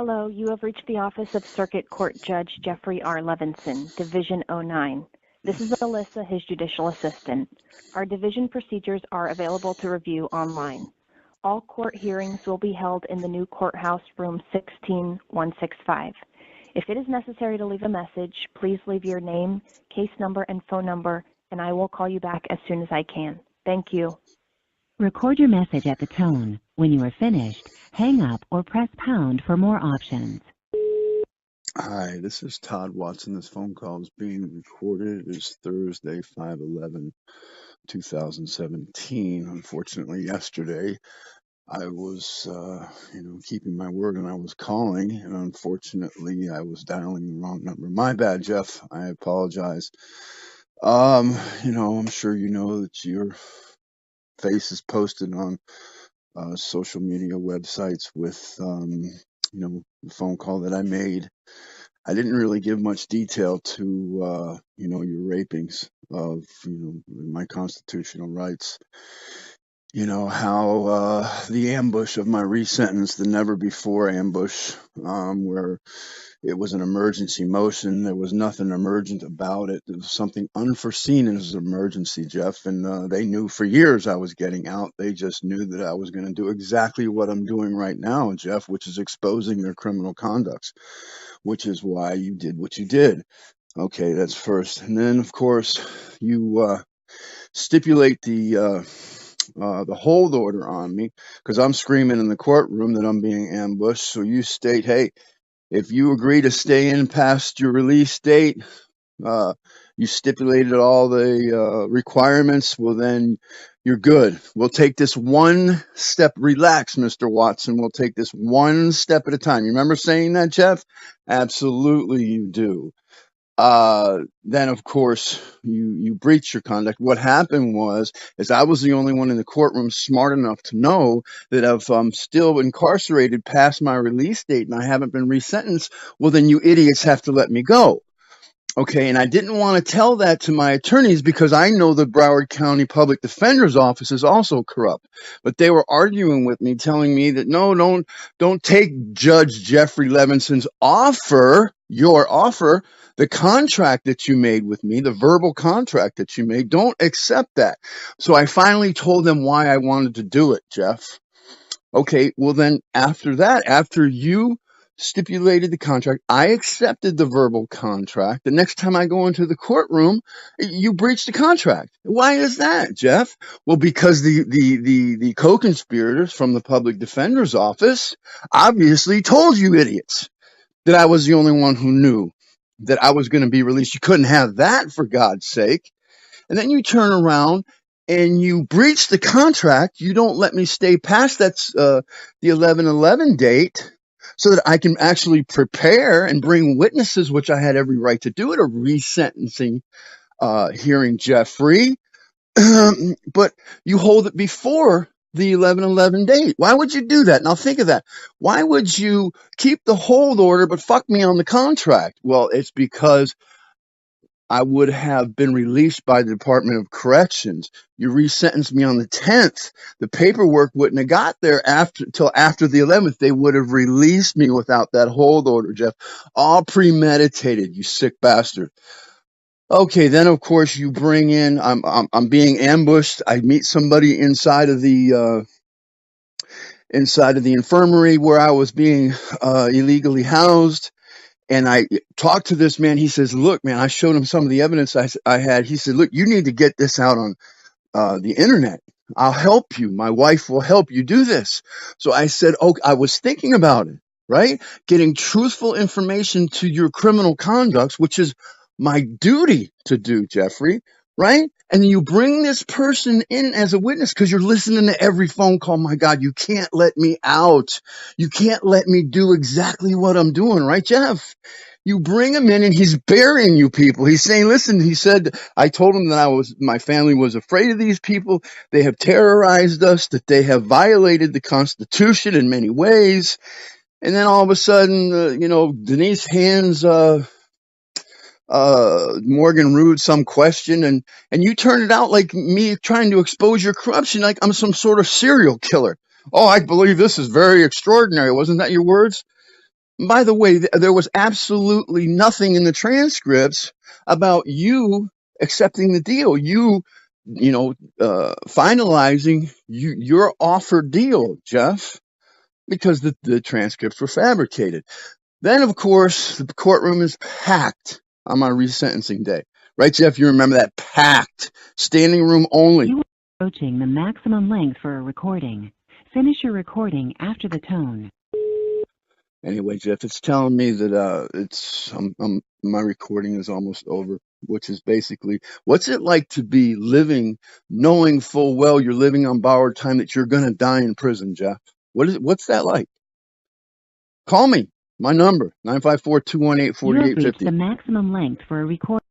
Hello, you have reached the office of Circuit Court Judge Jeffrey R. Levenson, Division 09. This is Alyssa, his judicial assistant. Our division procedures are available to review online. All court hearings will be held in the new courthouse room 16165. If it is necessary to leave a message, please leave your name, case number, and phone number, and I will call you back as soon as I can. Thank you. Record your message at the tone. When you are finished, hang up or press pound for more options. Hi, this is Todd Watson. This phone call is being recorded. It is Thursday, 5/11/2017. Unfortunately, yesterday I was, keeping my word, and I was calling, and unfortunately I was dialing the wrong number. My bad, Jeff. I apologize. I'm sure you know that your face is posted on social media websites with, the phone call that I made. I didn't really give much detail to, your rapings of, my constitutional rights. How the ambush of my resentence, the never before ambush, where it was an emergency motion. There was nothing emergent about it. There was something unforeseen as an emergency, Jeff, and they knew for years I was getting out. They just knew that I was going to do exactly what I'm doing right now, Jeff, which is exposing their criminal conducts, which is why you did what you did. Okay, that's first. And then, of course, you stipulate the hold order on me because I'm screaming in the courtroom that I'm being ambushed. So you state, hey, if you agree to stay in past your release date, you stipulated all the requirements, well, then you're good. We'll take this one step. Relax, Mr. Watson. We'll take this one step at a time. You remember saying that, Jeff? Absolutely, you do. Then of course you breached your conduct. What happened is I was the only one in the courtroom smart enough to know that if I'm still incarcerated past my release date and I haven't been resentenced, well, then you idiots have to let me go. Okay, and I didn't want to tell that to my attorneys because I know the Broward County Public Defender's Office is also corrupt. But they were arguing with me, telling me that no, don't take Judge Jeffrey Levenson's offer, your offer, the contract that you made with me, the verbal contract that you made, don't accept that. So I finally told them why I wanted to do it, Jeff. Okay, well then after that, after you stipulated the contract, I accepted the verbal contract. The next time I go into the courtroom, you breached the contract. Why is that, Jeff? Well, because the co-conspirators from the public defender's office obviously told you idiots that I was the only one who knew that I was going to be released. You couldn't have that, for God's sake. And then you turn around and you breach the contract. You don't let me stay past the 11/11 date so that I can actually prepare and bring witnesses, which I had every right to do at a resentencing hearing, Jeffrey. But you hold it before the 11/11 date. Why would you do that? Now think of that. Why would you keep the hold order but fuck me on the contract? Well, it's because I would have been released by the Department of Corrections. You resentenced me on the 10th. The paperwork wouldn't have got there till after the 11th. They would have released me without that hold order, Jeff. All premeditated, you sick bastard. Okay, then of course you bring in. I'm being ambushed. I meet somebody inside of the infirmary where I was being illegally housed. And I talked to this man. He says, look, man, I showed him some of the evidence I had. He said, look, you need to get this out on the internet. I'll help you. My wife will help you do this. So I said, oh, I was thinking about it, right? Getting truthful information to your criminal conducts, which is my duty to do, Jeffrey, right? And you bring this person in as a witness because you're listening to every phone call. My God, you can't let me out. You can't let me do exactly what I'm doing, right, Jeff? You bring him in and he's burying you people. He's saying, listen, he said, I told him that my family was afraid of these people. They have terrorized us, that they have violated the Constitution in many ways. And then all of a sudden, Denise hands, Morgan Rood some question and you turn it out like me trying to expose your corruption like I'm some sort of serial killer. Oh, I believe this is very extraordinary. Wasn't that your words? By the way, there was absolutely nothing in the transcripts about you accepting the deal. Finalizing your offer deal, Jeff, because the transcripts were fabricated. Then, of course, the courtroom is packed on my resentencing day. Right, Jeff? You remember that? Packed. Standing room only. You are approaching the maximum length for a recording. Finish your recording after the tone. Anyway, Jeff, it's telling me that my recording is almost over, which is basically, what's it like to be living, knowing full well you're living on borrowed time, that you're going to die in prison, Jeff? What's that like? Call me. My number, 954-218-4850. You have reached the maximum length for a recording.